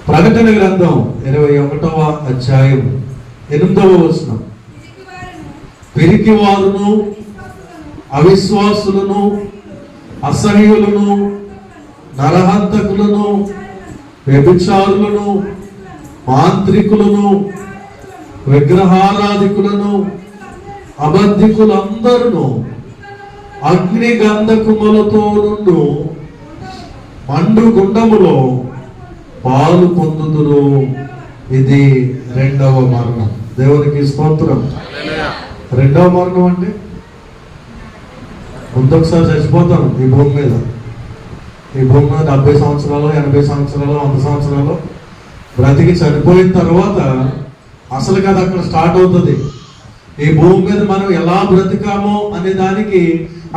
ప్రకటన గ్రంథం 21వ అధ్యాయం 8వ వచనం. పిరికివారును, అవిశ్వాసులను, అసహ్యులను, నరహంతకులను, వ్యభిచారులను, మాంత్రికులను, విగ్రహారాధికులను, అబద్ధికులందరూ అగ్ని గంధకములతో నుండు మండు గుండములో పాలు పొందుదురు. ఇది రెండవ మరణం. దేవునికి స్తోత్రం. రెండవ మరణం అంటే ముందొకసారి చచ్చిపోతాను ఈ భూమి మీద. ఈ భూమి మీద 70 సంవత్సరాలు, 80 సంవత్సరాలు, 100 సంవత్సరాలు బ్రతికి చనిపోయిన తర్వాత అసలు కథ అక్కడ స్టార్ట్ అవుతుంది. ఈ భూమి మీద మనం ఎలా బ్రతికామో అనే దానికి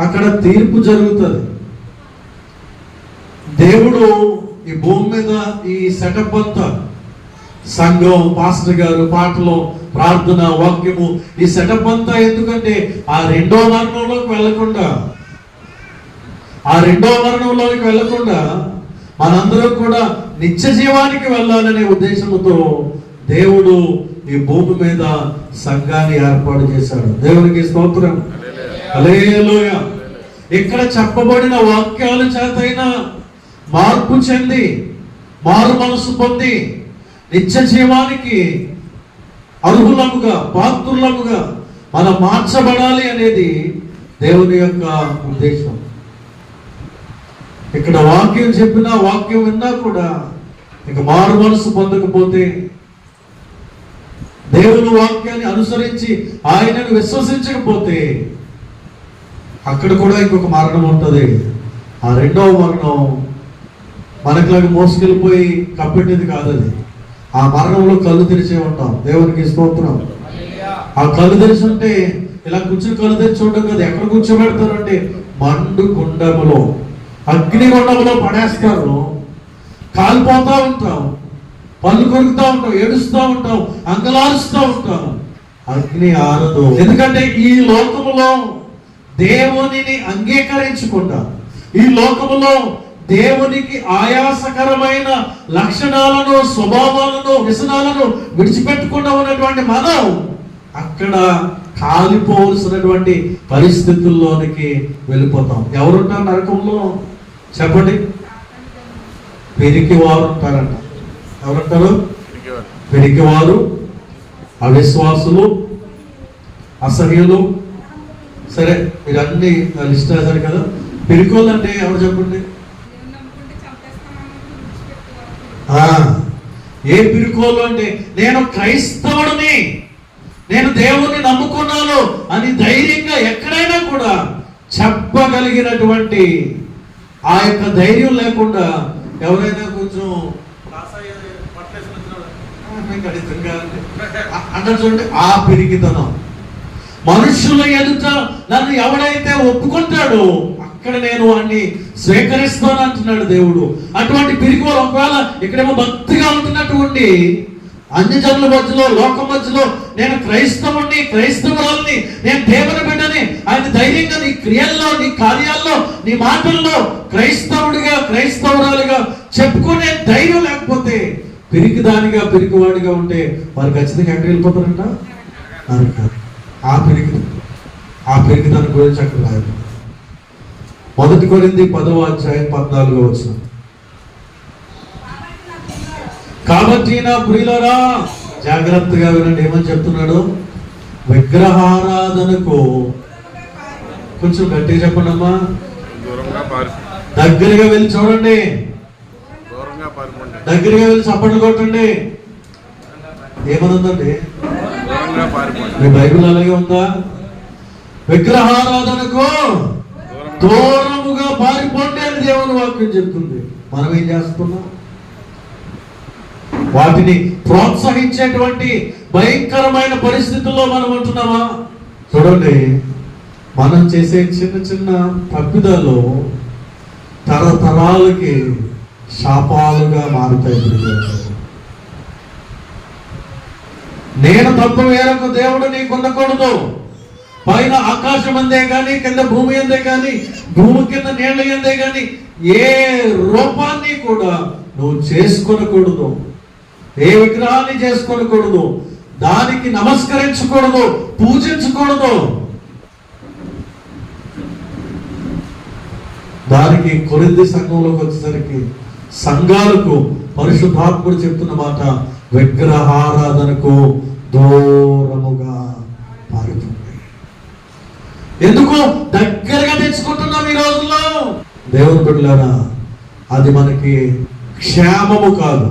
అక్కడ తీర్పు జరుగుతుంది. దేవుడు ఈ భూమి మీద ఈ సెటప్ అంతా, సంఘం, పాస్టర్ గారు, పాటలు, ప్రార్థన, వాక్యము, ఈ సెటప్ అంతా ఎందుకంటే ఆ రెండో మరణంలోకి వెళ్ళకుండా మనందరం కూడా నిత్య జీవానికి వెళ్ళాలనే ఉద్దేశంతో దేవుడు ఈ భూమి మీద సంఘాన్ని ఏర్పాటు చేశాడు. దేవునికి స్తోత్రం. హల్లెలూయా. ఇక్కడ చెప్పబడిన వాక్యాల చేతైనా మార్పు చెంది, మారు మనసు పొంది, నిత్య జీవానికి అర్హులముగా, పాత్రులముగా మనం మార్చబడాలి అనేది దేవుని యొక్క ఉద్దేశం. ఇక్కడ వాక్యం చెప్పినా, వాక్యం విన్నా కూడా ఇక మారు మనసు పొందకపోతే, దేవుని వాక్యాన్ని అనుసరించి ఆయనను విశ్వసించకపోతే అక్కడ కూడా ఇంకొక మరణం ఉంటుంది. ఆ రెండవ మరణం మనకులాగా మోసుకెళ్ళిపోయి కప్పెట్టేది కాదు. అది ఆ మరణంలో కళ్ళు తెరిచే ఉంటాం. దేవునికి స్తోత్రం. ఆ కళ్ళు తెరిచి ఉంటే ఇలా కూర్చుని కళ్ళు తెరిచి ఉండడం కదా. ఎక్కడ కూర్చోబెడతారంటే మండు గుండములో, అగ్ని గుండములో పడేస్తారు. కాలిపోతా ఉంటాం, పళ్ళు కొరుకుతా ఉంటాం, ఏడుస్తూ ఉంటాం, అంగలారుస్తూ ఉంటాం. అగ్ని ఆరదు. ఎందుకంటే ఈ లోకములో దేవునిని అంగీకరించకుండా, ఈ లోకములో దేవునికి ఆయాసకరమైన లక్షణాలను, స్వభావాలను, వ్యసనాలను విడిచిపెట్టకుండా ఉన్నటువంటి మనం అక్కడ కాలిపోవలసినటువంటి పరిస్థితుల్లోనికి వెళ్ళిపోతాం. ఎవరుంటారు నరకంలో చెప్పండి? పిరికివారు ఉంటారంట. ఎవరుంటారు? పిరికివారు, అవిశ్వాసులు, అసహ్యులు. సరే, మీరు అన్ని లిస్ట్ రాశారు కదా. పిరికోళ్ళు అంటే ఎవరు చెప్పండి? ఏ పిరికోళ్ళు అంటే నేను క్రైస్తవుడిని, నేను దేవుణ్ణి నమ్ముకున్నాను అని ధైర్యంగా ఎక్కడైనా కూడా చెప్పగలిగినటువంటి ఆ యొక్క ధైర్యం లేకుండా ఎవరైనా కొంచెం అంటే చూడండి, ఆ పిరికితనం. మనుషుల ఎదుట నన్ను ఎవడైతే ఒప్పుకుంటాడో అక్కడ నేను వాడిని స్వీకరిస్తాను అంటున్నాడు దేవుడు. అటువంటి పిరికివారు ఒకవేళ ఇక్కడేమో భక్తిగా ఉంటున్నటువంటి అన్ని జనుల మధ్యలో, లోకం మధ్యలో నేను క్రైస్తవుడిని, క్రైస్తవురాల్ని, నేను దేవుని బిడ్డని ఆయన ధైర్యంగా నీ క్రియల్లో, నీ కార్యాల్లో, నీ మాటల్లో క్రైస్తవుడిగా, క్రైస్తవురాలుగా చెప్పుకునే ధైర్యం లేకపోతే, పిరికిదానిగా, పిరికివాడిగా ఉంటే వారు ఖచ్చితంగా ఎక్కడ వెళ్ళిపోతారంట? ఆ పిరికిదాని గురించి అక్కడ రాయదు. 1 కొరింథీ 10వ అధ్యాయం 14వ వచనం. కాబట్టి నా ప్రియులారా, జాగ్రత్తగా వినండి ఏమని చెప్తున్నాడు. విగ్రహారాధనకు, కొంచెం గట్టిగా చెప్పండి అమ్మా, దగ్గరగా వెళ్ళి చూడండి, దగ్గరగా వెళ్ళి చప్పట్లు కొట్టండి. ఏమనుందండి? మీ బైబిల్ అలాగే ఉందా? విగ్రహారాధనకు దూరముగా పారిపోండి అని దేవుని వాక్యం చెప్తుంది. మనం ఏం చేస్తున్నాం? వాటిని ప్రోత్సహించేటువంటి భయంకరమైన పరిస్థితుల్లో మనం ఉంటున్నామా? చూడండి, మనం చేసే చిన్న చిన్న తప్పిదాలు తరతరాలకి శాపాలుగా మారుతాయి. నేను తప్ప వేరొక దేవుడు నీకు ఉండకూడదు. పైన ఆకాశం అందే కానీ, కింద భూమి అందే కానీ, భూమి కింద నీళ్ళ అందే కానీ ఏ రూపాన్ని కూడా నువ్వు చేసుకొనకూడదు. ఏ విగ్రహాన్ని చేసుకోకూడదు, దానికి నమస్కరించకూడదు, పూజించకూడదు. దానికి కొరింథీ సంఘంలోకి వచ్చేసరికి సంఘాలకు పరిశుద్ధాత్ముడు చెప్తున్న మాట, విగ్రహారాధనకు దూరముగా పారుతుంది. ఎందుకు దగ్గరగా తెచ్చుకుంటున్నాం ఈ రోజుల్లో? దేవుని బిడ్డలారా, అది మనకి క్షేమము కాదు.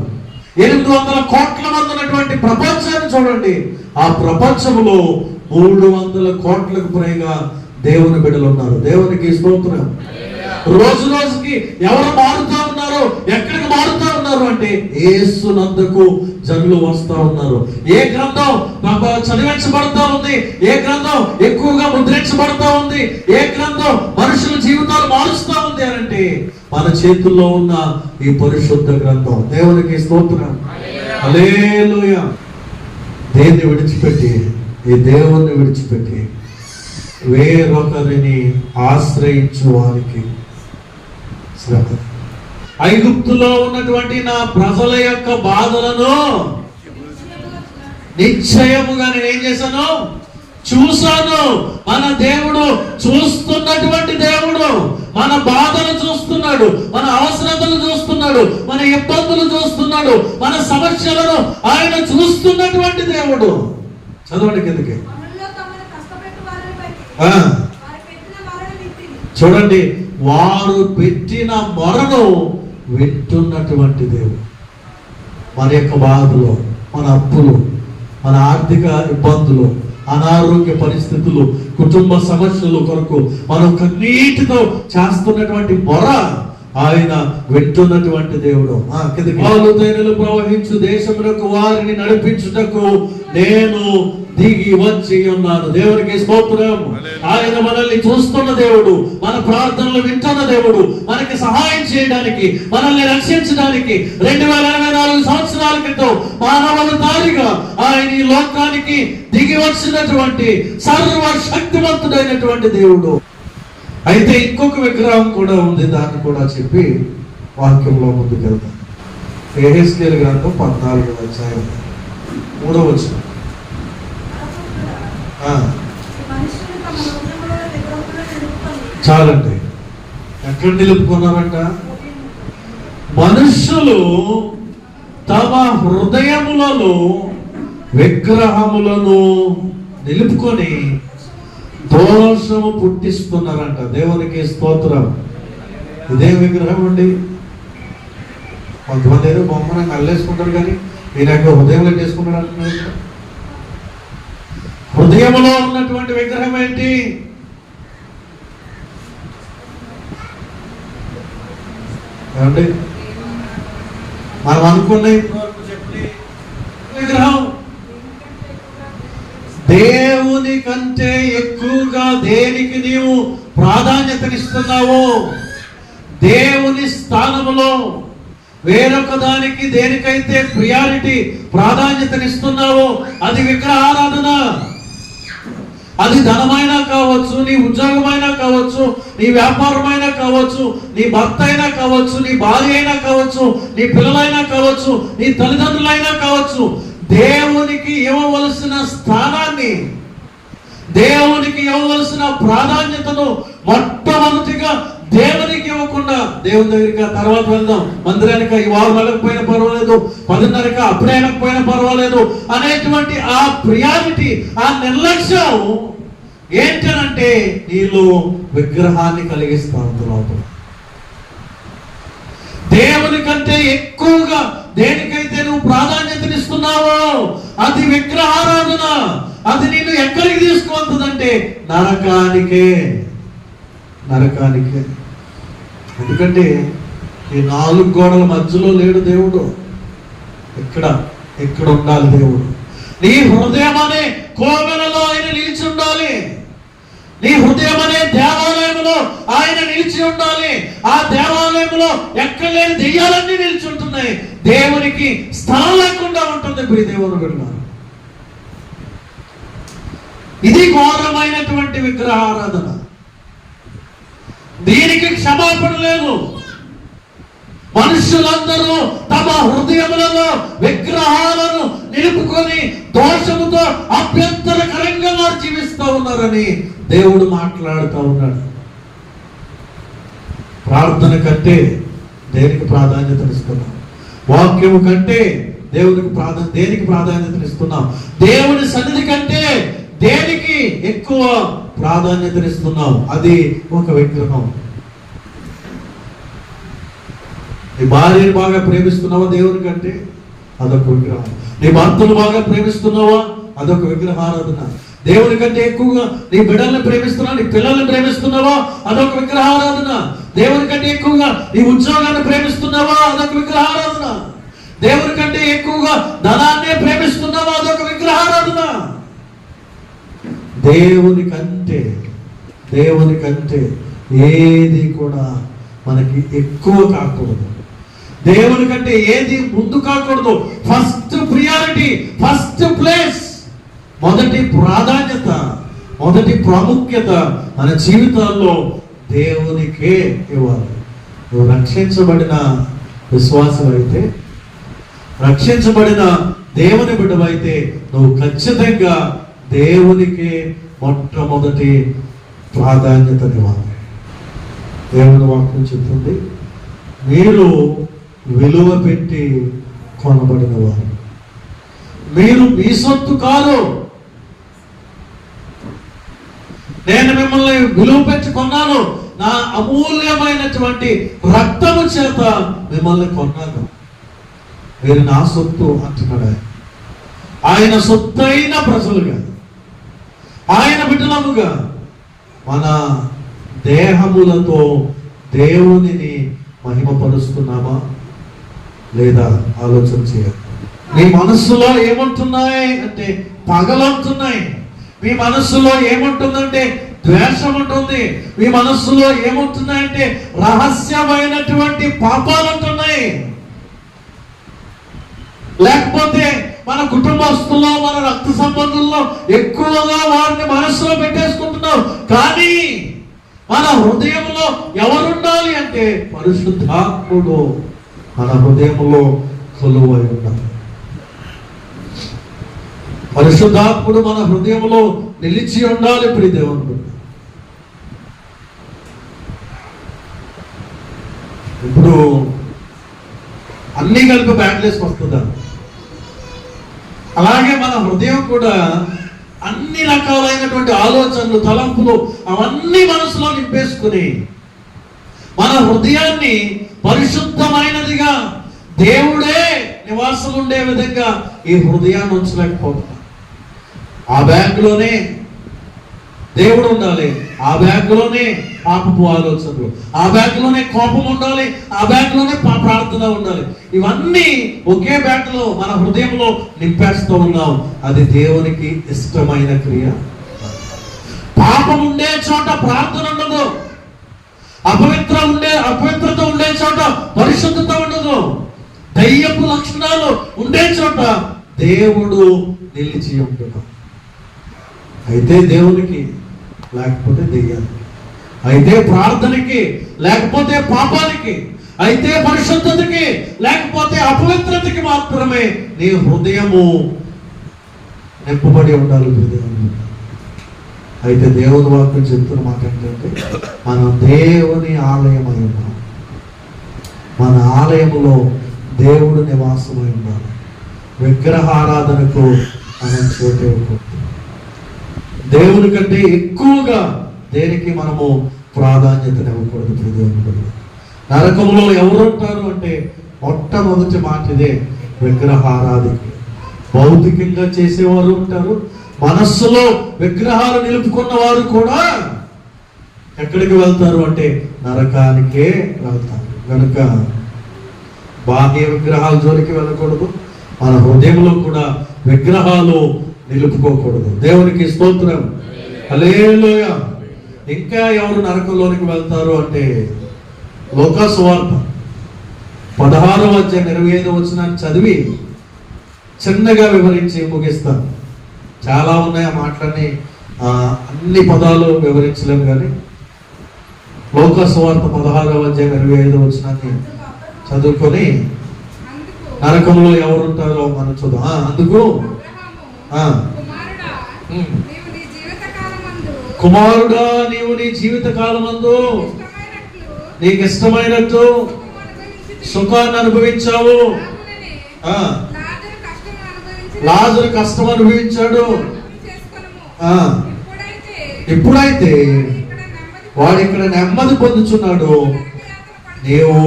800 కోట్ల మంది ఉన్నటువంటి ప్రపంచాన్ని చూడండి. ఆ ప్రపంచంలో 300 కోట్లకు పైగా దేవుని బిడ్డలు ఉన్నారు. దేవునికి స్తోత్రం. రోజు రోజుకి ఎవరు మారుతా ఉన్నారు? ఎక్కడికి మారుతా ఉన్నారు అంటే యేసునందుకు జనులు వస్తా ఉన్నారు. ఏ గ్రంథం చదివించబడతా ఉంది, ఏ గ్రంథం ఎక్కువగా ముద్రించబడతా ఉంది, ఏ గ్రంథం మనుషుల జీవితాలు మారుస్తా ఉంది అంటే మన చేతుల్లో ఉన్న ఈ పరిశుద్ధ గ్రంథం. దేవునికి స్తోత్రం. హల్లెలూయా. దేన్ని విడిచిపెట్టి, ఈ దేవుణ్ణి విడిచిపెట్టి వేరొకరిని ఆశ్రయించు వారికి శ్రమ. ఐగుప్తులో ఉన్నటువంటి నా ప్రజల యొక్క బాధలను నిశ్చయముగా నేను ఏం చేశాను? చూశాను. మన దేవుడు చూస్తున్నటువంటి దేవుడు. మన బాధలు చూస్తున్నాడు, మన అవసరతలు చూస్తున్నాడు, మన ఇబ్బందులు చూస్తున్నాడు, మన సమస్యలను ఆయన చూస్తున్నటువంటి దేవుడు. చదవండి కిందకి. చూడండి, వారు పెట్టిన మొరను వింటున్నటువంటి దేవుడు. మన యొక్క బాధలు, మన అప్పులు, మన ఆర్థిక ఇబ్బందులు, అనారోగ్య పరిస్థితులు, కుటుంబ సమస్యల కొరకు మనం కన్నీటితో చేస్తున్నటువంటి మొర ఆయన వింటున్నటువంటి దేవుడు. పాలు తేనెలు ప్రవహించు దేశమునకు వారిని నడిపించుటకు నేను దిగి వచ్చి ఉన్నాను. దేవునికి స్తోత్రం. ఆయన మనల్ని చూస్తున్న దేవుడు, మన ప్రార్థనలు వింటున్న దేవుడు, మనకి సహాయం చేయడానికి, మనల్ని రక్షించడానికి 2024 సంవత్సరాల క్రితం మానవతారిగా ఆయన ఈ లోకానికి దిగి వచ్చినటువంటి సర్వశక్తివంతుడైనటువంటి దేవుడు. అయితే ఇంకొక విగ్రహం కూడా ఉంది, దాన్ని కూడా చెప్పి వాక్యంలో ముందుకు వెళ్తాం. యెహెజ్కేలు గ్రంథం 14వ అధ్యాయం 3వ వచనం. చాలండి. ఎక్కడ నిలుపుకున్నారంట? మనుషులు తమ హృదయములలో విగ్రహములను నిలుపుకొని దోషము పుట్టిస్తున్నారంట. దేవునికి స్తోత్రం. ఇదే విగ్రహం అండి. కొంతమంది ఏదో బొమ్మను కళ్ళేసుకుంటారు, కానీ ఈయన హృదయంలో చేసుకున్నాడు అంటున్నారు. హృదయంలో ఉన్నటువంటి విగ్రహం ఏంటి? ఏమండి, మనం అనుకున్న విగ్రహం దేవుని కంటే ఎక్కువగా దేనికి నీవు ప్రాధాన్యతనిస్తున్నావో, దేవుని స్థానంలో వేరొక దానికి దేనికైతే ప్రియారిటీ ప్రాధాన్యతనిస్తున్నావో అది విగ్రహారాధన. అది ధనమైనా కావచ్చు, నీ ఉద్యోగమైనా కావచ్చు, నీ వ్యాపారమైనా కావచ్చు, నీ భర్త అయినా కావచ్చు, నీ భార్య అయినా కావచ్చు, నీ పిల్లలైనా కావచ్చు, నీ తల్లిదండ్రులైనా కావచ్చు. దేవునికి ఇవ్వవలసిన స్థానాన్ని, దేవునికి ఇవ్వవలసిన ప్రాధాన్యతను మొట్టమొదటిగా దేవునికి ఇవ్వకుండా దేవుని దగ్గరికి తర్వాత వెళ్దాం, మందిరానికి ఈ వారం వెళ్ళకపోయినా పర్వాలేదు, 10:30 అప్పుడే వెళ్ళకపోయినా పర్వాలేదు అనేటువంటి ఆ ప్రియారిటీ, ఆ నిర్లక్ష్యం ఏంటనంటే నీలో విగ్రహాన్ని కలిగిస్తా ఉంది లోపల. దేవుని కంటే ఎక్కువగా దేనికైతే నువ్వు ప్రాధాన్యతనిస్తున్నావో అది విగ్రహారాధన. అది నిన్ను ఎక్కడికి తీసుకువస్తుందంటే నరకానికే. ఎందుకంటే ఈ 4 గోడల మధ్యలో లేడు దేవుడు. ఎక్కడ ఉండాలి దేవుడు? నీ హృదయం అనే కోవెలలో ఆయన నిలిచి ఉండాలి. నీ హృదయం అనే దేవాలయంలో ఆయన నిలిచి ఉండాలి. ఆ దేవాలయంలో ఎక్కడ లేని దెయ్యాలన్నీ నిలిచి ఉంటున్నాయి. దేవునికి స్థలం లేకుండా ఉంటుంది. ప్రియ దేవుని బిడ్డలారా, ఇది ఘోరమైనటువంటి విగ్రహారాధన. దీనికి క్షమాపణ లేదు. మనుషులందరూ తమ హృదయములలో విగ్రహాలను నిలుపుకొని దోషముతో అభ్యంతరకరంగా వారు జీవిస్తూ ఉన్నారని దేవుడు మాట్లాడుతూ ఉన్నాడు. ప్రార్థన కంటే దేనికి ప్రాధాన్యతనిస్తున్నాం? వాక్యము కంటే దేనికి ప్రాధాన్యతనిస్తున్నాం? దేవుని సన్నిధి కంటే దేనికి ఎక్కువ ప్రాధాన్యతనిస్తున్నాం? అది ఒక విగ్రహం. నీ భార్యను బాగా ప్రేమిస్తున్నావా? దేవుని కంటే అదొక విగ్రహం. నీ భర్తను బాగా ప్రేమిస్తున్నావా? అదొక విగ్రహారాధన. దేవుని కంటే ఎక్కువగా నీ బిడ్డల్ని ప్రేమిస్తున్నావా? నీ పిల్లల్ని ప్రేమిస్తున్నావా? అదొక విగ్రహారాధన. దేవుని కంటే ఎక్కువగా నీ ఉద్యోగాన్ని ప్రేమిస్తున్నావా? అదొక విగ్రహారాధన. దేవుని కంటే ఎక్కువగా ధనాన్నే ప్రేమిస్తున్నావా? అదొక విగ్రహారాధన. దేవుని కంటే ఏది కూడా మనకి ఎక్కువ కాకూడదు. దేవుని కంటే ఏది ముందు కాకూడదు. ఫస్ట్ ప్రియారిటీ, ఫస్ట్ ప్లేస్, మొదటి ప్రాధాన్యత, మొదటి ప్రాముఖ్యత మన జీవితాల్లో దేవునికే ఇవ్వాలి. నువ్వు రక్షించబడిన విశ్వాసం అయితే, రక్షించబడిన దేవుని బిడ్డవైతే నువ్వు ఖచ్చితంగా దేవునికి మొట్టమొదటి ప్రాధాన్యతనివ్వాలి. దేవుని వాక్యం చెప్తుంది, మీరు విలువ పెట్టి కొనబడిన వారు, మీరు మీ సొత్తు కాదు. నేను మిమ్మల్ని విలువ పెట్టి కొన్నాను, నా అమూల్యమైనటువంటి రక్తము చేత మిమ్మల్ని కొన్నాను, మీరు నా సొత్తు అంటున్నాడు. ఆయన సొత్తైన ప్రజలుగా, ఆయన బిడ్డలముగా మన దేహములతో దేవునిని మహిమపరుస్తున్నామా లేదా ఆలోచన చేయాలి. మీ మనస్సులో ఏముంటున్నాయి అంటే పగలంటున్నాయి. మీ మనస్సులో ఏముంటుందంటే ద్వేషం ఉంటుంది. మీ మనస్సులో ఏముంటున్నాయంటే రహస్యమైనటువంటి పాపాలు ఉంటున్నాయి. లేకపోతే మన కుటుంబస్తుల్లో, మన రక్త సంబంధుల్లో ఎక్కువగా వారిని మనస్సులో పెట్టేసుకుంటున్నాం. కానీ మన హృదయంలో ఎవరుండాలి అంటే పరిశుద్ధాత్ముడు మన హృదయంలో కొలువై ఉండాలి. పరిశుద్ధాత్ముడు మన హృదయంలో నిలిచి ఉండాలి. ప్రియ దేవుడు, ఇప్పుడు అన్ని కలిపి బ్యాట్లేసి వస్తుందా? అలాగే మన హృదయం కూడా అన్ని రకాలైనటువంటి ఆలోచనలు, తలంపులు అవన్నీ మనసులో నింపేసుకుని మన హృదయాన్ని పరిశుద్ధమైనదిగా దేవుడే నివాసం ఉండే విధంగా ఈ హృదయాన్ని ఉంచలేకపోతున్నాం. ఆ బ్యాగ్లోనే దేవుడు ఉండాలి, ఆ బ్యాగ్లోనే పాపపు ఆలోచనలు, ఆ బ్యాగ్లోనే కోపం ఉండాలి, ఆ బ్యాగ్లోనే ప్రార్థన ఉండాలి. ఇవన్నీ ఒకే బ్యాగ్లో మన హృదయంలో నింపేస్తూ ఉన్నాం. అది దేవునికి ఇష్టమైన క్రియ. పాపం ఉండే చోట ప్రార్థన ఉండదు. అపవిత్రత ఉండే చోట పరిశుద్ధత ఉండదు. దయ్యపు లక్షణాలు ఉండే చోట దేవుడు నిలిచి ఉంటున్నాడు. అయితే దేవునికి, లేకపోతే దెయ్యానికి, అయితే ప్రార్థనకి, లేకపోతే పాపానికి, అయితే పరిశుద్ధతకి, లేకపోతే అపవిత్రతకి మాత్రమే నీ హృదయము నింపబడి ఉండాలి. అయితే దేవుని వాక్యం చెప్తున్న మాట ఏంటంటే మనం దేవుని ఆలయమై ఉన్నాం. మన ఆలయములో దేవుడు నివాసమై ఉండాలి. విగ్రహారాధనకు మనం చోటు ఇవ్వకూడదు. దేవుని కంటే ఎక్కువగా దేనికి మనము ప్రాధాన్యతనివ్వకూడదు. దేవుని నరకంలో ఎవరుంటారు అంటే మొట్టమొదటి మాట ఇదే, విగ్రహారాధికులు. భౌతికంగా చేసేవారు ఉంటారు, మనస్సులో విగ్రహాలు నిలుపుకున్న వారు కూడా ఎక్కడికి వెళ్తారు అంటే నరకానికే వెళ్తారు. కనుక బాహ్య విగ్రహాల జోలికి వెళ్ళకూడదు, మన హృదయంలో కూడా విగ్రహాలు నిలుపుకోకూడదు. దేవునికి స్తోత్రం, హల్లెలూయా. ఇంకా ఎవరు నరకంలోనికి వెళ్తారు అంటే లోకా సువార్త 16వ అధ్యాయం 25వ వచనాన్ని చదివి చిన్నగా వివరించి ముగిస్తాను. చాలా ఉన్నాయి ఆ మాటలన్నీ, అన్ని పదాలు వివరించలేము. కానీ లోకా సువార్త 16వ అధ్యాయం 25వ వచనాన్ని చదువుకొని నరకంలో ఎవరుంటారో మనం చూద్దాం. అందుకు కుమారుడా నీవు నీ జీవిత కాలమందు నీకు ఇష్టమైనట్టు సుఖాన్ని అనుభవించావు. లాజరు కష్టం అనుభవించాడు. ఇప్పుడైతే వాడు ఇక్కడ నెమ్మది పొందుచున్నాడు, నీవు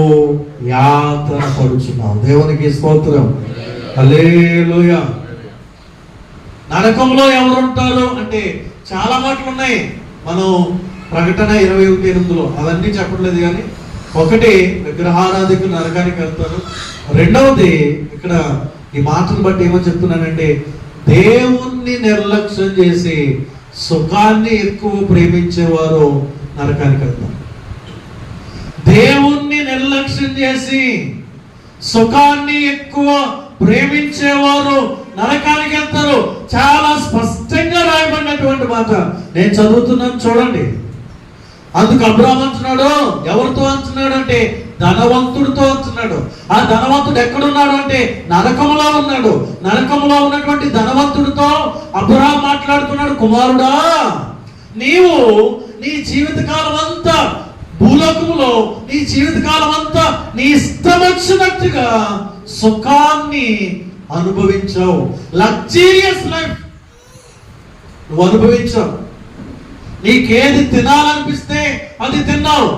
యాతన పడుచున్నావు. దేవునికి స్తోత్రం. హల్లెలూయా. నరకంలో ఎవరుంటారు అంటే చాలా మాటలు ఉన్నాయి. మనం ప్రకటన 21:8 అవన్నీ చెప్పట్లేదు, కానీ ఒకటి విగ్రహారాధికులు నరకానికి వెళ్తారు. రెండవది ఇక్కడ ఈ మాటను బట్టి ఏమో చెప్తున్నానంటే దేవుణ్ణి నిర్లక్ష్యం చేసి సుఖాన్ని ఎక్కువ ప్రేమించేవారు నరకానికి వెళ్తారు. దేవుణ్ణి నిర్లక్ష్యం చేసి సుఖాన్ని ఎక్కువ ప్రేమించేవారు నరకానికి వెళ్తారు. చాలా స్పష్టంగా రాయబడినటువంటి మాట నేను చదువుతున్నాను, చూడండి. అందుకు అబ్రాహాము అంటున్నాడు, ఎవరితో అంటున్నాడు అంటే ధనవంతుడితో అంటున్నాడు. ఆ ధనవంతుడు ఎక్కడున్నాడు అంటే నరకంలో ఉన్నాడు. నరకంలో ఉన్నటువంటి ధనవంతుడితో అబ్రాహాము మాట్లాడుతున్నాడు, కుమారుడా నీవు నీ జీవితకాలం అంతా భూలోకంలో నీ జీవితకాలం అంతా నీ ఇష్టం వచ్చినట్టుగా సుఖాన్ని అనుభవించావు. లగ్జీరియస్ లైఫ్ నువ్వు అనుభవించావు. నీకేది తినాలనిపిస్తే అది తిన్నావు,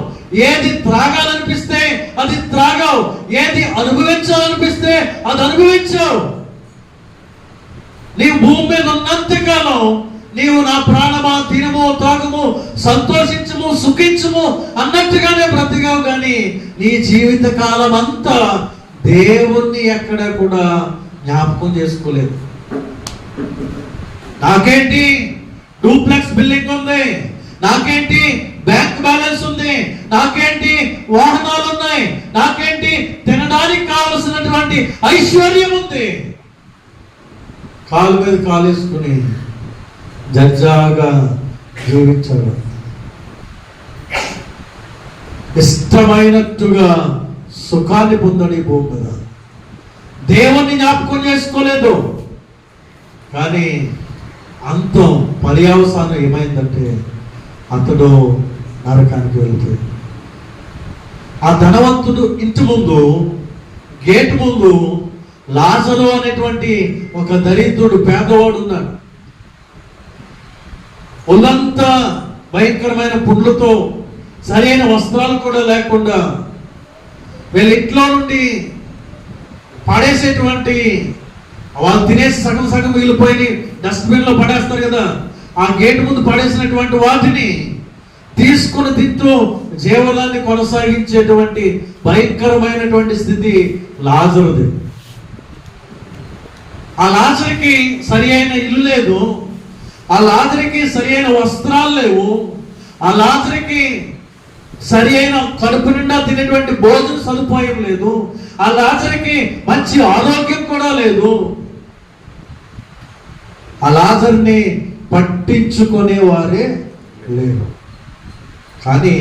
ఏది త్రాగాలనిపిస్తే అది త్రాగావు, ఏది అనుభవించాలనిపిస్తే అది అనుభవించావు. నీవు భూమి మీద ఉన్నంతకాలం నీవు నా ప్రాణమా తినము తాగము సంతోషించము సుఖించము అన్నట్టుగానే బ్రతికావు. కానీ నీ జీవిత కాలం అంతా దేవుణ్ణి ఎక్కడ కూడా జ్ఞాపకం చేసుకోలేదు. నాకేంటి డూప్లెక్స్ బిల్డింగ్ ఉంది, నాకేంటి బ్యాంక్ బ్యాలెన్స్ ఉంది, నాకేంటి వాహనాలు ఉన్నాయి, నాకేంటి తినడానికి కావలసినటువంటి ఐశ్వర్యం ఉంది. కాలు మీద కాలేసుకుని జడ్జాగా జీవించాడు. ఇష్టమైనట్టుగా సుఖాన్ని పొందని భూమి మీద దేవుణ్ణి జ్ఞాపకం చేసుకోలేదు. కానీ అంతం పర్యవసానం ఏమైందంటే అతడు నరకానికి వెళ్తాడు. ఆ ధనవంతుడు ఇంటి ముందు గేట్ ముందు లాజరు అనేటువంటి ఒక దరిద్రుడు పేదవాడు ఉన్నాడు. ఒళ్ళంతా భయంకరమైన పుండ్లతో సరైన వస్త్రాలు కూడా లేకుండా వీళ్ళ ఇంట్లో నుండి పడేసేటువంటి వాళ్ళు తినేసి సగం సగం మిగిలిపోయి డస్ట్బిన్ లో పడేస్తారు కదా, ఆ గేట్ ముందు పడేసినటువంటి వాటిని తీసుకుని తింటూ జీవనాన్ని కొనసాగించేటువంటి భయంకరమైనటువంటి స్థితి లాజరుది. ఆ లాజరుకి సరి అయిన ఇల్లు లేదు, ఆ లాజరుకి సరి అయిన వస్త్రాలు లేవు, ఆ లాజరుకి సరి అయిన కడుపు నిండా తినేటువంటి భోజన సదుపాయం లేదు, ఆ లాజరుకి మంచి ఆరోగ్యం కూడా లేదు. ఆ లాజర్ని పట్టించుకునే వారే లేరు. కానీ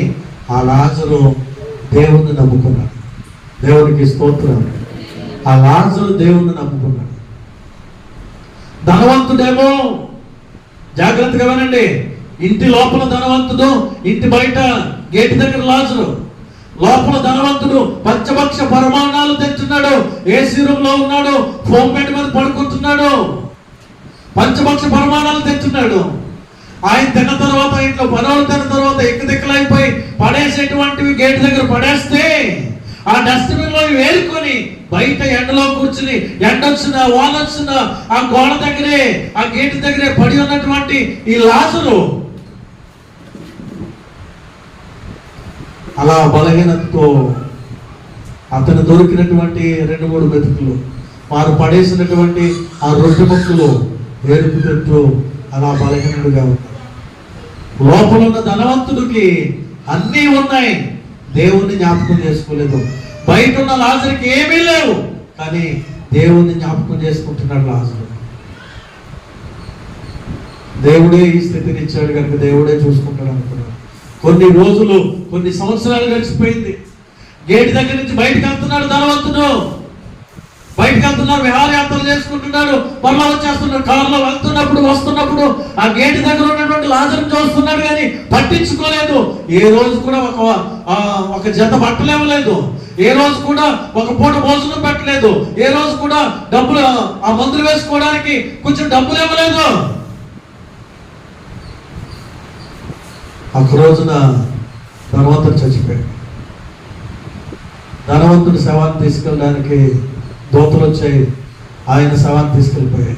ఆ లాజరు దేవుణ్ణి నమ్ముకున్నాడు. దేవునికి స్తోత్రం. ఆ లాజరు దేవుణ్ణి నమ్ముకున్నాడు. ధనవంతుడేమో జాగ్రత్తగా వినండి, ఇంటి లోపల ధనవంతుడు, ఇంటి బయట గేట్ దగ్గర లాజరు. లోపల ధనవంతుడు పంచభక్ష పరమాణాలు తెచ్చున్నాడు, ఏసీ రూమ్ లో ఉన్నాడు, ఫోమ్ బెడ్ మీద పడుకుంటున్నాడు, పంచభక్ష పరమాణాలు తెచ్చున్నాడు. ఆయన తిన్న తర్వాత ఇంట్లో పనులు తిన్న తర్వాత ఎక్కదిక్కలైపోయి పడేసేటువంటివి గేట్ దగ్గర పడేస్తే ఆ డస్ట్బిన్ లో వేరుకొని బయట ఎండలో కూర్చుని ఎండ వచ్చినా వాన వచ్చినా ఆ గోడ దగ్గరే ఆ గేట్ దగ్గరే పడి ఉన్నటువంటి ఈ లాజరు అలా బలహీనతతో అతను దొరికినటువంటి 2-3 మెతుకులు వారు పడేసినటువంటి ఆ రొట్టె ముక్కలు వేరుకు తింటూ అలా బలహీనుడుగా ఉంటాడు. లోపల ఉన్న ధనవంతుడికి అన్నీ ఉన్నాయి, దేవుణ్ణి జ్ఞాపకం చేసుకోలేదు. బయట ఉన్న లాజరుకి ఏమీ లేవు, కానీ దేవుణ్ణి జ్ఞాపకం చేసుకుంటున్నాడు లాజరు. దేవుడే ఈ స్థితిని ఇచ్చాడు కనుక దేవుడే చూసుకుంటాడు అనుకున్నాడు. కొన్ని రోజులు కొన్ని సంవత్సరాలు గడిచిపోయింది. గేట్ దగ్గర నుంచి బయటకు వెళ్తున్నాడు ధనవంతుడు, బయటకు వెళ్తున్నాడు, విహారయాత్రలు చేసుకుంటున్నాడు, మరలా వచ్చేస్తున్నాడు. కారులో వెళ్తున్నప్పుడు వస్తున్నప్పుడు ఆ గేటు దగ్గర ఉన్నటువంటి లాజరుని చూస్తున్నాడు, కానీ పట్టించుకోలేదు. ఏ రోజు కూడా ఒక జత బట్టలు ఇవ్వలేదు, ఏ రోజు కూడా ఒక పూట భోజనం పెట్టలేదు, ఏ రోజు కూడా డబ్బులు ఆ మందులు వేసుకోవడానికి కొంచెం డబ్బులు ఇవ్వలేదు. ఒక రోజున ధనవంతుడు చచ్చిపోయాడు. ధనవంతుడు శవాన్ని తీసుకెళ్ళడానికి దోతలు వచ్చాయి, ఆయన శవాన్ని తీసుకెళ్ళిపోయాయి,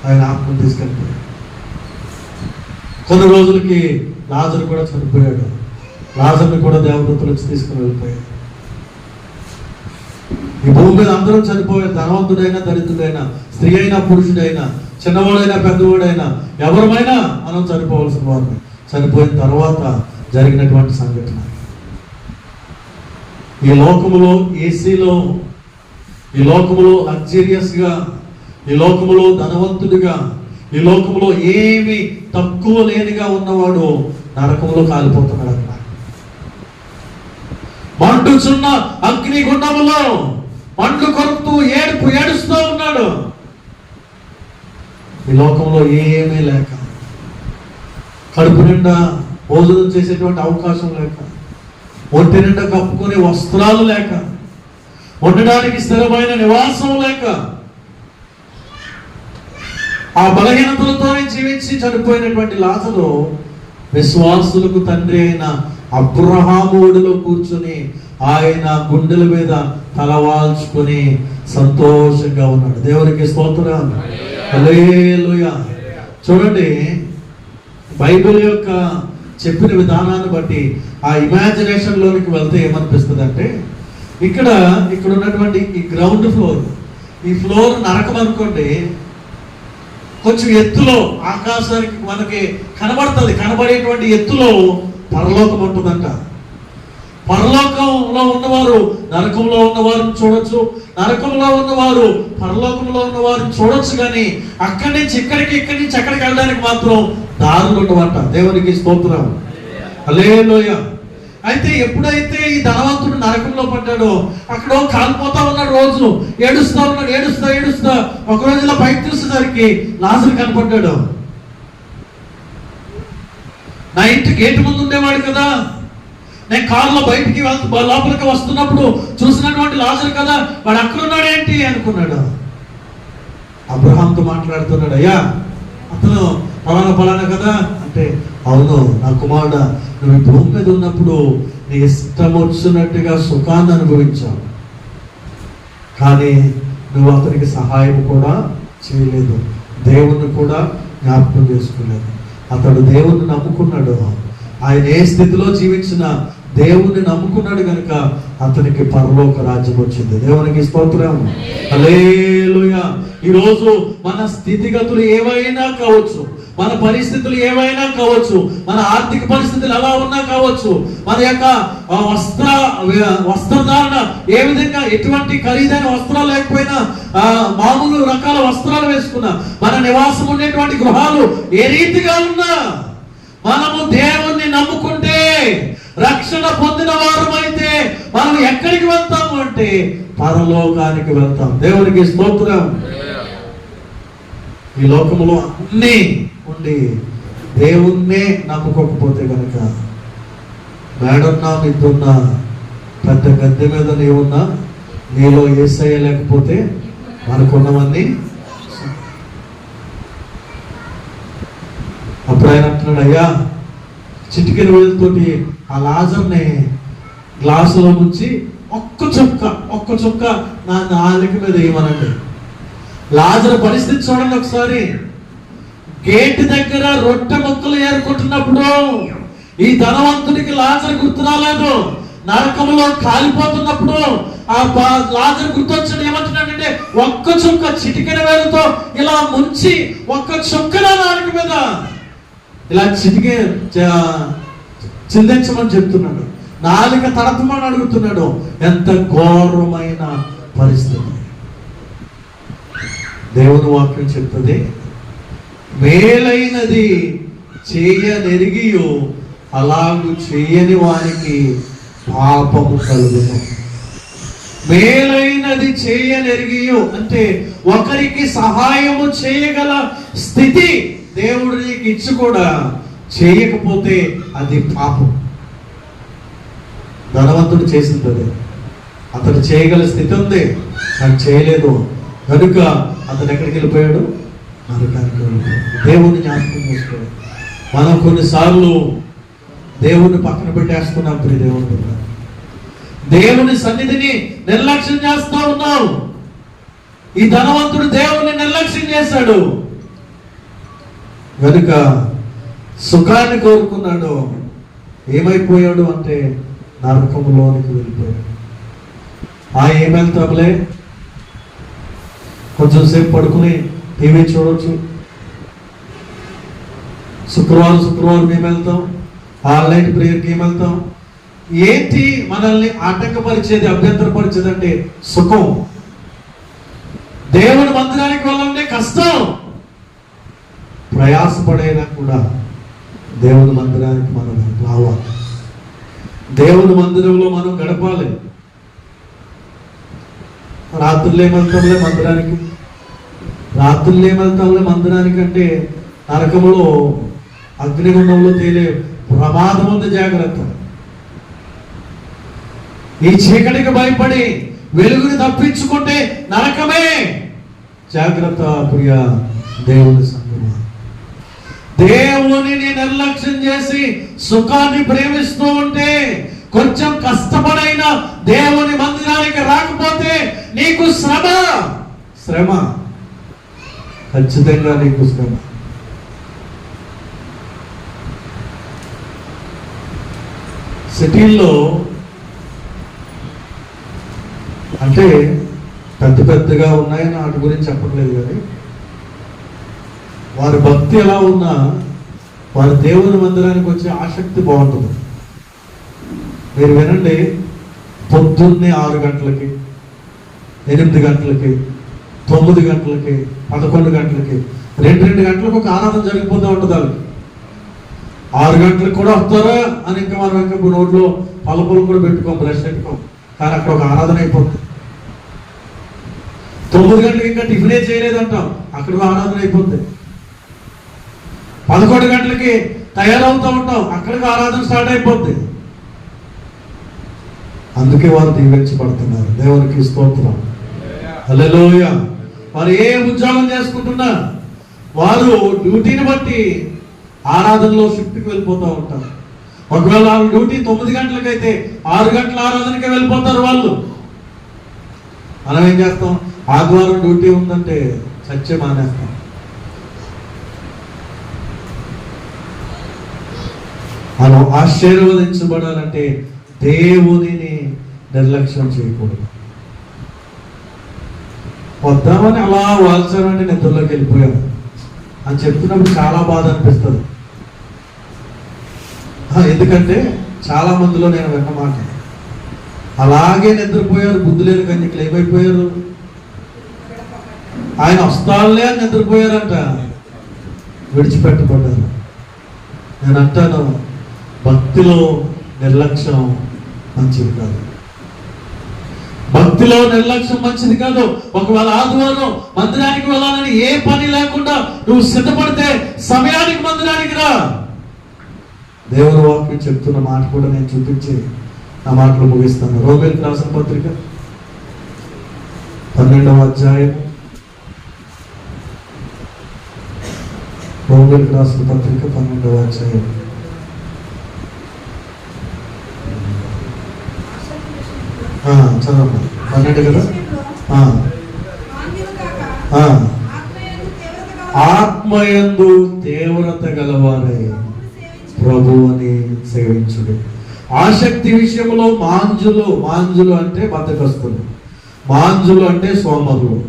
ఆయన ఆత్మను తీసుకెళ్ళిపోయాడు. కొన్ని రోజులకి లాజరు కూడా చనిపోయాడు. లాజర్ని కూడా దేవదూతలు వచ్చి తీసుకుని వెళ్ళిపోయాడు. ఈ భూమి మీద అందరూ చనిపోయారు. ధనవంతుడైనా దరిద్రుడైనా, స్త్రీ అయినా పురుషుడైనా, చిన్నవాడైనా పెద్దవాడైనా, ఎవరమైనా మనం చనిపోవలసిన వారిని. చనిపోయిన తర్వాత జరిగినటువంటి సంఘటన, ఈ లోకములో ఏసీలో, ఈ లోకములో లగ్జరియస్గా, ఈ లోకములో ధనవంతుడిగా, ఈ లోకములో ఏమి తక్కువ లేనిగా ఉన్నవాడు నరకములో కాలిపోతున్నాడు అక్కడ. మండుచున్న అగ్నిగుండములో మంటలు కొరుకుతూ ఏడుస్తూ ఉన్నాడు. ఈ లోకంలో ఏమీ లేక, కడుపు నిండా భోజనం చేసేటువంటి అవకాశం లేక, ఒంటి నిండా కప్పుకునే వస్త్రాలు లేక, ఉండడానికి స్థిరమైన నివాసం లేక, ఆ బలహీనతలతో జీవించి చనిపోయినటువంటి లాజరు విశ్వాసులకు తండ్రి అయిన అబ్రహాము ఒడిలో కూర్చుని ఆయన గుండెల మీద తలవాల్చుకొని సంతోషంగా ఉన్నాడు. దేవునికి స్తోత్రం, హల్లెలూయా. చూడండి, బైబిల్ యొక్క చెప్పిన విధానాన్ని బట్టి ఆ ఇమాజినేషన్ లోనికి వెళ్తే ఏమనిపిస్తుంది అంటే, ఇక్కడ ఉన్నటువంటి ఈ గ్రౌండ్ ఫ్లోర్, ఈ ఫ్లోర్ నరకం అనుకోండి, కొంచెం ఎత్తులో ఆకాశానికి మనకి కనబడుతుంది, కనబడేటువంటి ఎత్తులో పరలోకం ఉంటుందంట. పరలోకంలో ఉన్నవారు నరకంలో ఉన్నవారిని చూడొచ్చు, నరకంలో ఉన్నవారు పరలోకంలో ఉన్నవారిని చూడొచ్చు, కానీ అక్కడి నుంచి ఇక్కడి నుంచి అక్కడికి వెళ్ళడానికి మాత్రం దారులు ఉండవంట. దేవునికి స్తోత్రం, హల్లెలూయా. అయితే ఎప్పుడైతే ఈ ధనవంతుడు నరకంలో పడ్డాడో, అక్కడ కాలిపోతా ఉన్నాడు, రోజు ఏడుస్తా ఉన్నాడు, ఏడుస్తా ఒక రోజు ఇలా బయట చూసేసరికి లాజరు కనపడ్డాడు. నా ఇంటి గేటు ముందు ఉండేవాడు కదా, నేను కారులో బయటికి లోపలికి వస్తున్నప్పుడు చూసినటువంటి లాజరు కదా, వాడు అక్కడ ఉన్నాడు ఏంటి అనుకున్నాడు. అబ్రహాంతో మాట్లాడుతున్నాడు, అయ్యా అతను ఫలానా కదా అంటే, అవును నా కుమారుడా, నువ్వు ఈ భూమి మీద ఉన్నప్పుడు నీ ఇష్టం వచ్చినట్టుగా సుఖాన్ని అనుభవించావు, కానీ నువ్వు అతనికి సహాయం కూడా చేయలేదు, దేవుణ్ణి కూడా జ్ఞాపకం చేసుకోలేదు. అతడు దేవుణ్ణి నమ్ముకున్నాడు. ఆయన ఏ స్థితిలో జీవించినా దేవుణ్ణి నమ్ముకున్నాడు కనుక అతనికి పరలోక రాజ్యం వచ్చింది. దేవునికి స్తోత్రం, హల్లెలూయా. ఈరోజు మన స్థితిగతులు ఏవైనా కావచ్చు, మన పరిస్థితులు ఏవైనా కావచ్చు, మన ఆర్థిక పరిస్థితులు ఎలా ఉన్నా కావచ్చు, మన యొక్క వస్త్రధారణ ఏ విధంగా, ఎటువంటి ఖరీదైన వస్త్రాలు లేకపోయినా మామూలు రకాల వస్త్రాలు వేసుకున్నా, మన నివాసం ఉండేటువంటి గృహాలు ఏ రీతిగా ఉన్నా, మనము దేవుణ్ణి నమ్ముకుంటే, రక్షణ పొందిన వారమైతే మనం ఎక్కడికి వెళ్తాము అంటే పరలోకానికి వెళ్తాం. దేవునికి స్తోత్రం. ఈ లోకములో అన్నీ ఉండి దేవుణ్ణే నమ్ముకోకపోతే కనుక, మేడున్నా మిద్దున్నా, పెద్ద గద్దె మీద నీవున్నా, నీలో యేసయ్య లేకపోతే మనకున్నవన్నీ. అప్పుడు ఆయన అంటున్నాడు, అయ్యా చిటికెన వేలుతోటి ఆ లాజర్ని గ్లాసులో ముంచి ఒక్క చుక్క నా నాలుక మీద వేయమనండి. లాజర్ పరిస్థితి చూడండి ఒకసారి. గేట్ దగ్గర రొట్టె ముక్కలు ఏరుకుంటున్నప్పుడు ఈ ధనవంతుడికి లాజర్ గుర్తు రాలేదు. నరకంలో కాలిపోతున్నప్పుడు ఆ లాజర్ గుర్తొచ్చాడు. ఏమంటున్నాడంటే, ఒక్క చుక్క చిటికెన వేలుతో ఇలా ముంచి ఒక్క చుక్క నా నాలుక మీద ఇలా చిటికే చిందించమని చెప్తున్నాడు. నాలుక తడపమని అడుగుతున్నాడు. ఎంత ఘోరమైన పరిస్థితి. దేవుని వాక్యం చెప్తుంది, మేలైనది చేయనెరిగియో అలాగూ చేయని వారికి పాపము కలుగును. మేలైనది చేయనెరిగియు అంటే ఒకరికి సహాయము చేయగల స్థితి దేవుడు నీకు ఇచ్చి కూడా చేయకపోతే అది పాపం. ధనవంతుడు చేసింది అదే, అతడు చేయగల స్థితి ఉంది కానీ చేయలేదు కనుక అతను ఎక్కడికి వెళ్ళిపోయాడు? నరకానికి వెళ్ళిపోయాడు. దేవుణ్ణి జ్ఞాపకం చేసుకోవాలి. మనం కొన్నిసార్లు దేవుణ్ణి పక్కన పెట్టేస్తున్నాం. దేవుని సన్నిధిని నిర్లక్ష్యం చేస్తూ ఉన్నాం. ఈ ధనవంతుడు దేవుణ్ణి నిర్లక్ష్యం చేశాడు కనుక సుఖాన్ని కోరుకున్నాడు. ఏమైపోయాడు అంటే నరకంలోనికి వెళ్ళిపోయాడు. ఏమెళ్తాంలే, కొంచెం సేపు పడుకుని టీవీ చూడవచ్చు, శుక్రవారం ఏమెళ్తాం, ఆన్లైన్ ప్రేయర్కి ఏమెళ్తాం. ఏంటి మనల్ని ఆటంకపరిచేది, అభ్యంతరపరిచేది అంటే సుఖం. దేవుని మందిరానికి వెళ్ళాలంటే కష్టం. ప్రయాసపడైనా కూడా దేవుని మందిరానికి మనం రావాలి. దేవుని మందిరంలో మనం గడపాలి. రాత్రులు ఏమెళ్తాంలే మందిరానికి అంటే నరకంలో అగ్నిగుండంలో తేలే ప్రమాదం ఉంది, జాగ్రత్త. ఈ చీకటికి భయపడి వెలుగుని తప్పించుకుంటే నరకమే. జాగ్రత్త ప్రియ దేవుని సంగమా. దేవునిని నిర్లక్ష్యం చేసి సుఖాన్ని ప్రేమిస్తూ ఉంటే, కొంచెం కష్టపడైన దేవుని మందిరానికి రాకపోతే నీకు శ్రమ, ఖచ్చితంగా నీకు శ్రమ. సిటీల్లో అంటే పెద్దగా ఉన్నాయని వాటి గురించి చెప్పట్లేదు, కానీ వారి భక్తి ఎలా ఉన్నా వారి దేవుని మందిరానికి వచ్చే ఆసక్తి బాగుంటుంది. మీరు వినండి, పొద్దున్నే 6 గంటలకి, 8 గంటలకి, 9 గంటలకి, 11 గంటలకి, 2 గంటలకు ఒక ఆరాధన జరిగిపోతూ ఉంటుంది. వాళ్ళకి 6 గంటలకు కూడా వస్తారా అని ఇంకా మనం ఇంకా నోట్లో పలుపులు కూడా పెట్టుకోం, బ్రష్ పెట్టుకోం, కానీ అక్కడ ఒక ఆరాధన అయిపోతుంది. 9 గంటలకి ఇంకా టిఫినే చేయలేదంటాం, అక్కడ ఆరాధన అయిపోతుంది. 11 గంటలకి తయారవుతూ ఉంటాం, అక్కడికి ఆరాధన స్టార్ట్ అయిపోద్ది. అందుకే వారు దీవించబడుతున్నారు. దేవునికి స్తోత్రం, హల్లెలూయా. వారు ఏ ఉద్యోగం చేసుకుంటున్నా వారు డ్యూటీని బట్టి ఆరాధనలో షిఫ్ట్కి వెళ్ళిపోతూ ఉంటారు. ఒకవేళ వాళ్ళ డ్యూటీ 9 గంటలకైతే 6 గంటల ఆరాధనకే వెళ్ళిపోతారు వాళ్ళు. మనం ఏం చేస్తాం? ఆదివారం డ్యూటీ ఉందంటే చచ్చే మానేస్తాం. మనం ఆశీర్వదించబడాలంటే దేవునిని నిర్లక్ష్యం చేయకూడదు. వద్దామని అలా వాల్చామంటే నిద్రలోకి వెళ్ళిపోయాను అని చెప్తున్నప్పుడు చాలా బాధ అనిపిస్తుంది. ఎందుకంటే చాలా మందిలో నేను విన్నమాట, అలాగే నిద్రపోయారు. బుద్ధి లేని కన్యకలు ఏమైపోయారు? ఆయన వస్తాడులే అని నిద్రపోయారంట, విడిచిపెట్టబడ్డారు. నేను అంటాను, భక్తిలో నిర్లక్ష్యం మంచిది కాదు. భక్తిలో నిర్లక్ష్యం మంచిది కాదు. ఒకవేళ ఆదివారం మందిరానికి వెళ్ళాలని ఏ పని లేకుండా నువ్వు సిద్ధపడితే సమయానికి మందిరానికి రా. దేవుని వాక్యం చెప్తున్న మాట కూడా నేను చూపించి నా మాటలు ముగిస్తాను. రోమేలుకు రాసిన పత్రిక 12వ అధ్యాయం, రోమేలుకు రాసిన పత్రిక 12వ అధ్యాయం చదవమ్మా. 12 కదా. ఆత్మయందు తీవ్రత గలవారై ప్రభువుని సేవించుడు. ఆసక్తి విషయంలో మాంజులు అంటే బద్ధకస్తులు, మాంజులు అంటే సోమరులు,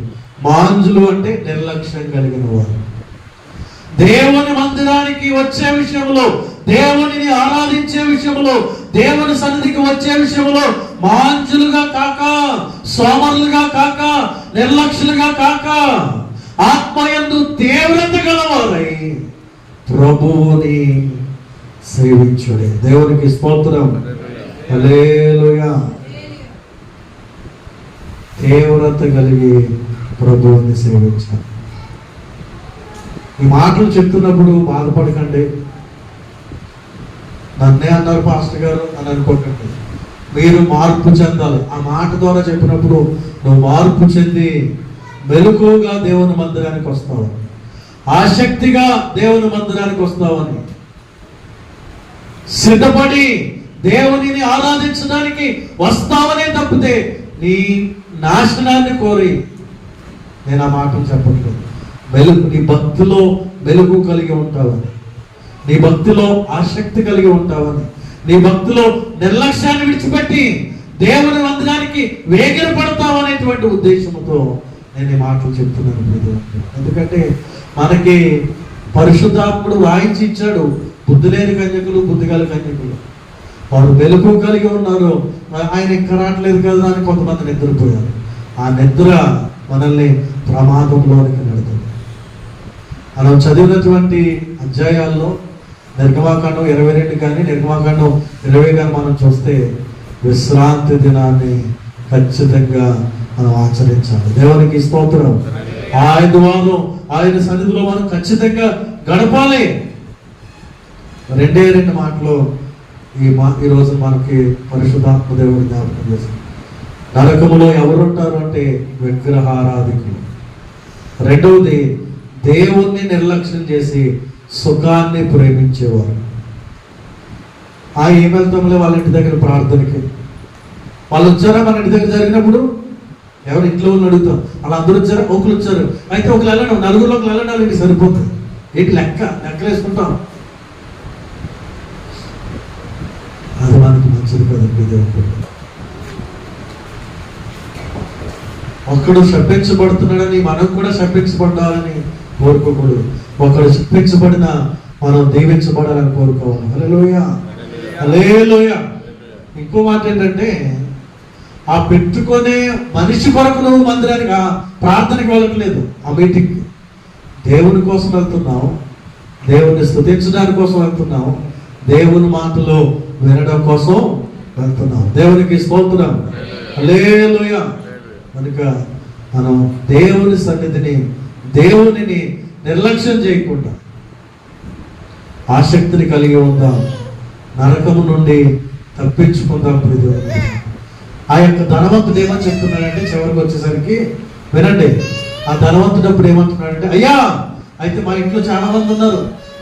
మాంజులు అంటే నిర్లక్ష్యం కలిగిన వారు. దేవుని మందిరానికి వచ్చే విషయంలో, దేవునిని ఆరాధించే విషయంలో, దేవుని సన్నిధికి వచ్చే విషయంలో మాంజులుగా కాక, సోమరులుగా కాక, నిర్లక్ష్యులుగా కాక, ఆత్మయందు తీవ్రత గలవారై ప్రభువుని సేవించుడే. దేవునికి స్తోత్రం, హల్లెలూయా. తీవ్రత కలిగి ప్రభువుని సేవించాలి. ఈ మాటలు చెప్తున్నప్పుడు బాధపడకండి. నన్నే అన్నారు పాస్టర్ గారు అని అనుకోకండి. మీరు మార్పు చెందాలి. ఆ మాట ద్వారా చెప్పినప్పుడు నువ్వు మార్పు చెంది మెలకువగా దేవుని మందిరానికి వస్తావు, ఆసక్తిగా దేవుని మందిరానికి వస్తావని, సిద్ధపడి దేవునిని ఆరాధించడానికి వస్తావనే తప్పితే నీ నాశనాన్ని కోరి నేను ఆ మాటలు చెప్పట్లేదు. నీ భక్తిలో మెలుగు కలిగి ఉంటావని, నీ భక్తిలో ఆసక్తి కలిగి ఉంటావని, నీ భక్తిలో నిర్లక్ష్యాన్ని విడిచిపెట్టి దేవుని మందిరానికి వేగిర పడతావనేటువంటి ఉద్దేశంతో నేను ఈ మాటలు చెప్తున్నాను. ఎందుకంటే మనకి పరిశుద్ధాత్ముడు రాయించి ఇచ్చాడు. బుద్ధి లేని కన్యకులు, బుద్ధిగల కన్యకులు, వారు వెలుగు కలిగి ఉన్నారు. ఆయన ఇంకా రావట్లేదు కదా అని కొంతమంది నిద్రపోయారు. ఆ నిద్ర మనల్ని ప్రమాదంలోనికి నడుతుంది. మనం చదివినటువంటి అధ్యాయాల్లో నిర్గమాకాండం 22 కానీ నిర్గమాకాండం 20 కానీ మనం చూస్తే విశ్రాంతి దినాన్ని ఖచ్చితంగా మనం ఆచరించాలి. దేవునికి స్తోత్రం. ఆదివారం ఆయన సన్నిధిలో మనం ఖచ్చితంగా గడపాలి. 2 మాటలు ఈ రోజు మనకి పరిశుద్ధాత్మ దేవుడు జ్ఞాపకం చేశారు. నరకములో ఎవరుంటారు అంటే విగ్రహారాధికులు. రెండవది దేవుణ్ణి నిర్లక్ష్యం చేసి సుఖాన్ని ప్రేమించేవారు. ఏం వెళ్తాంలే వాళ్ళ ఇంటి దగ్గర ప్రార్థనకి. వాళ్ళు వచ్చారా మన ఇంటి దగ్గర జరిగినప్పుడు? ఎవరు ఇంట్లో ఉన్న అడుగుతాం. అలా అందరూ వచ్చారా? ఒకరు వచ్చారు. అయితే ఒకరు వెళ్ళడం, నలుగురిలో ఒకరు వెళ్ళడం వాళ్ళకి సరిపోతుంది. ఏంటి లెక్కలు వేసుకుంటాం. అది మనకి మంచిది కదండి. దేవుడు ఒకడు శపించబడుతున్నాడని మనం కూడా శపించబడాలని కోరుకోకూడదు. ఒకడు శపించబడిన మనం దీవించబడాలని కోరుకోవాలి. హల్లెలూయా, హల్లెలూయా. ఇంకో మాట ఏంటంటే, ఆ పెట్టుకునే మనిషి కొరకు నువ్వు మందిరానికి ప్రార్థనకి వెళ్ళట్లేదు. ఆ మీటింగ్ దేవుని కోసం వెళ్తున్నావు, దేవుని స్తుతించడానికి కోసం వెళ్తున్నావు, దేవుని మాటలు వినడం కోసం వెళ్తున్నాం. దేవునికి స్తోత్రం. హల్లెలూయా. కనుక మనం దేవుని సన్నిధిని, దేవునిని నిర్లక్ష్యం చేయకుండా ఆసక్తిని కలిగి ఉందాం. నరకము నుండి తప్పించుకుందాం. ఆ యొక్క ధనవంతుడు ఏమని చెప్తున్నాడంటే, చివరికి వచ్చేసరికి వినండి. ఆ ధనవంతుడు అప్పుడు ఏమంటున్నాడంటే, అయ్యా అయితే మా ఇంట్లో చాలా మంది ఉన్నారు,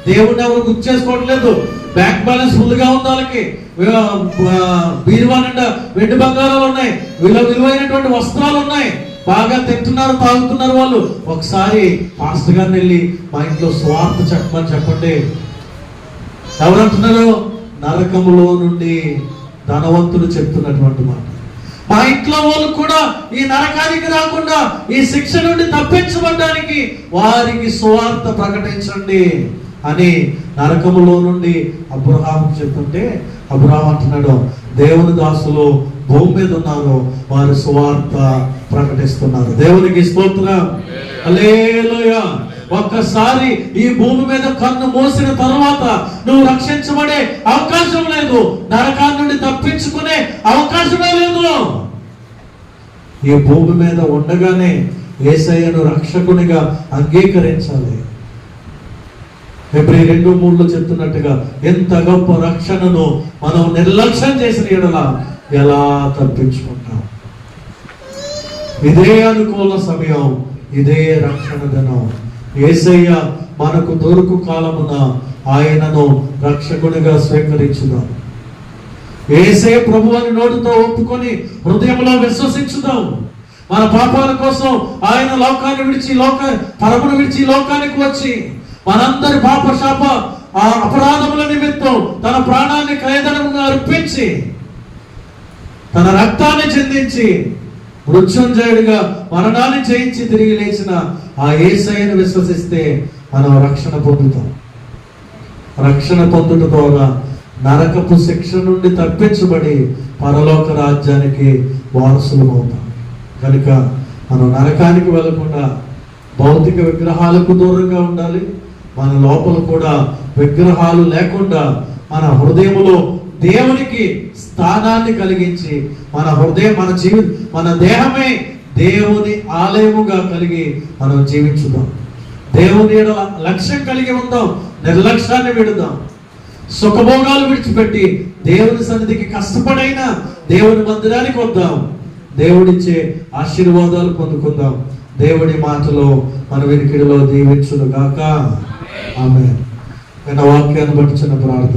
దేవుడిని ఎవరు గుర్తు చేసుకోవట్లేదు, బ్యాంక్ బ్యాలెన్స్ ఫుల్గా ఉంది, వాళ్ళకి బీరువా నిండా వెండి బంగారాలు ఉన్నాయి, విలువైనటువంటి వస్త్రాలు ఉన్నాయి, బాగా తింటున్నారు, తాగుతున్నారు వాళ్ళు. ఒకసారి పాస్టర్ గారిని వెళ్ళి మా ఇంట్లో స్వార్థ చెప్పండి. ఎవరంటున్నారు? నరకములో నుండి ధనవంతుడు చెప్తున్నటువంటి మాట. మా ఇంట్లో వాళ్ళు కూడా ఈ నరకానికి రాకుండా, ఈ శిక్ష నుండి తప్పించబడడానికి వారికి సువార్త ప్రకటించండి అని నరకములో నుండి అబ్రహాము చెప్తుంటే, అబ్రహాం అంటున్నాడు, దేవుని దాసులు భూమి మీద ఉన్నారు, వారు సువార్త ప్రకటిస్తున్నారు. దేవునికి స్తోత్రం. హల్లెలూయా. ఒక్కసారి ఈ భూమి మీద కన్ను మోసిన తర్వాత నువ్వు రక్షించబడే అవకాశం లేదు, నరకాన్ని నుండి తప్పించుకునే అవకాశమే లేదు. ఈ భూమి మీద ఉండగానే యేసయ్యను రక్షకునిగా అంగీకరించాలి. ఫిబ్రవరి 2:3 చెప్తున్నట్టుగా, ఎంత గొప్ప రక్షణను మనం నిర్లక్ష్యం చేసిన ఎడల ఎలా తప్పించుకుంటాం? ఇదే అనుకూల సమయం, ఇదే రక్షణ దినం. యేసయ్య మనకు దొరుకు కాలమున ఆయనను రక్షకునిగా స్వీకరించుదాం. యేసయ్య ప్రభు అని నోటితో ఒప్పుకొని హృదయంలో విశ్వసించుదాం. మన పాపాల కోసం ఆయన లోకాన్ని విడిచి, పరమును విడిచి లోకానికి వచ్చి మనందరి పాప శాప అపరాధముల నిమిత్తం తన ప్రాణాన్ని క్రయధనముగా అర్పించి, తన రక్తాన్ని చెందించి, మృత్యుంజయుడిగా మరణాన్ని జయించి తిరిగి లేచిన ఆ యేసయ్యను విశ్వసిస్తే మనం రక్షణ పొందుతాం. రక్షణ పొందుట ద్వారా నరకపు శిక్ష నుండి తప్పించబడి పరలోక రాజ్యానికి వారసులం అవుతాం. కనుక మనం నరకానికి వెళ్లకుండా భౌతిక విగ్రహాలకు దూరంగా ఉండాలి. మన లోపల కూడా విగ్రహాలు లేకుండా మన హృదయములో దేవునికి స్థానాన్ని కలిగించి, మన హృదయం, మన దేహమే దేవుని ఆలయముగా కలిగి మనం జీవించుదాం. దేవుని లక్ష్యం కలిగి ఉందాం. నిర్లక్ష్యాన్ని విడుదాం. సుఖభోగాలు విడిచిపెట్టి దేవుని సన్నిధికి కష్టపడైనా దేవుని మందిరానికి వద్దాం. దేవుడిచ్చే ఆశీర్వాదాలు పొందుకుందాం. దేవుడి మాటలో మన వినికిడిలో దీవించును గాక. ఆమేన్. వాక్యాన్ని బట్టి చిన్న ప్రార్థన.